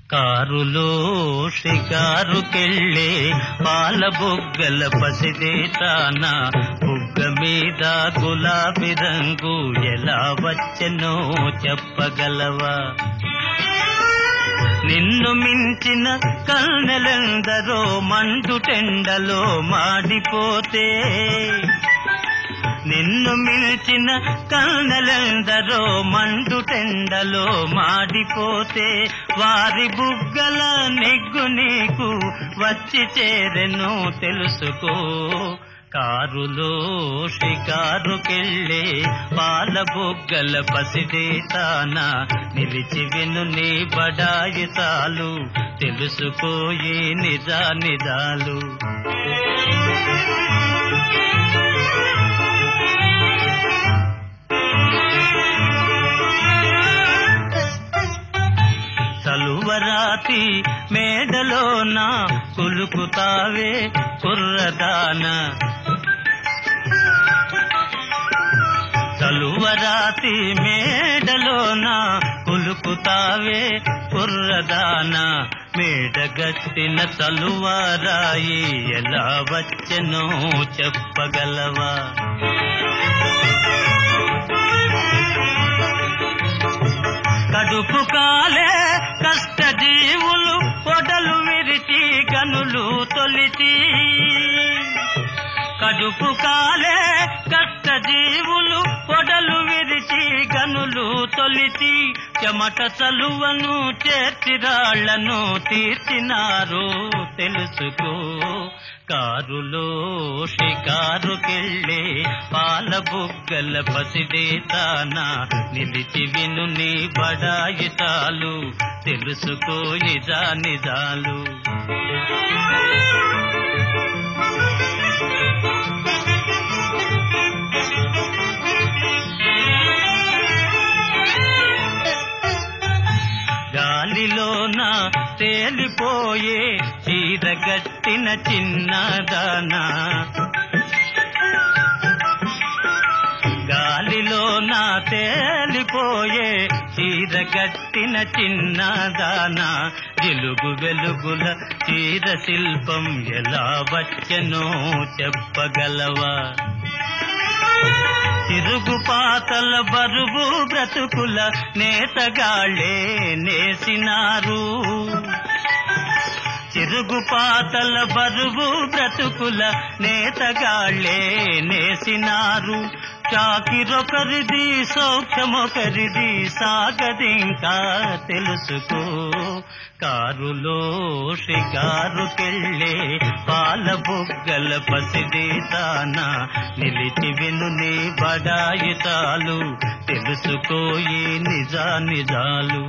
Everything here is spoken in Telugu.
కారులో షికారుకెళ్ళే పాల బుగ్గల పసిదేతాన బుగ్గ మీద గులాబీ రంగు ఎలా వచ్చెనో చెప్పగలవా? నిన్ను మించిన కన్నెలందరో మండుటెండలో మాడిపోతే, నిన్ను మిల్చిన కన్నెలందరో మండుటెండలో మాడిపోతే, వారి బుగ్గల నెగ్గు నీకు వచ్చి చేరెను తెలుసుకో. కారులో షికారుకెళ్ళే పాల బుగ్గల పసిదేతాన నిలిచి విను నీ బడాయితాలు తెలుసుకోయి నిజాలు. చలువరాతి మేడలోన కులుకుతావే కుర్రదాన, చలువరాతి మేడలోన కులుకుతావే కుర్రదాన, మేడగట్టిన చలువరాయి ఎలా వచ్చెనో చెప్పగలవా? కడుపు కాలే కష్టజీవులు పొడలు విరిచి గనులు తొలిచి, కడుపు కాలే కష్టజీవులు పొడలు విరిచి గనులు తొలిచి, చెమట చలువను చేర్చిరాళ్లను తీర్చినారు తెలుసుకో. కారులో షికారుకెళ్ళే పాల బుగ్గల పసిదేతాన నిలిచి విను నీ బడాయితాలు తెలుసుకో నిజాలు. గాలిలోన తేలిపోయే చీరగట్టిన చిన్నదానా, గాలిలోన తేలిపోయే చీరగట్టిన చిన్నదానా, వెలుగు వెలుగుల చీర శిల్పం ఎలా వచ్చెనో చెప్పగలవా? తిరుగుపాతల బరువు బ్రతుకుల నేతగాళ్లే నేసినారు, తిరుగుపాతల బరువు బ్రతుకుల నేతగాళ్లే నేసినారు, చాకిరొకరిది సౌఖ్యమొకరిది సాగదింకా తెలుసుకో. కారులో షికారుకెళ్ళే పాల బుగ్గల పసిదేతాన నిలిచి విను నీ బడాయితాలు తెలుసుకోయి నిజాలు.